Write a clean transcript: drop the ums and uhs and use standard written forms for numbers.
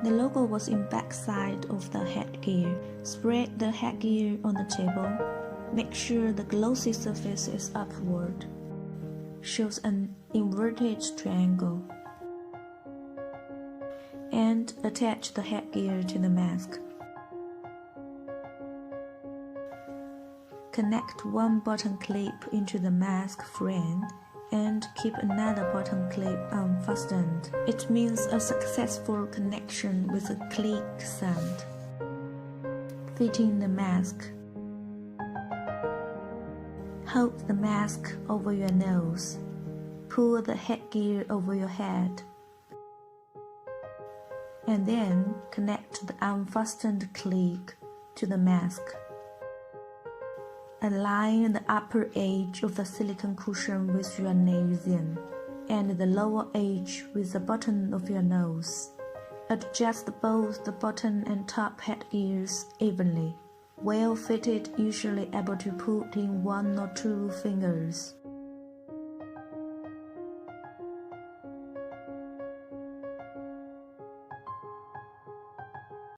The logo was in backside of the headgear. Spread the headgear on the table. Make sure the glossy surface is upward. Shows an inverted triangle. And attach the headgear to the mask. Connect one bottom clip into the mask frame and keep another bottom clip unfastened. It means a successful connection with a click sound. Fitting the mask. Hold the mask over your nose. Pull the headgear over your head. And then connect the unfastened clip to the mask. Align the upper edge of the silicone cushion with your nasion and the lower edge with the bottom of your nose. Adjust both the bottom and top headgears evenly. Well fitted, usually able to put in 1 or 2 fingers.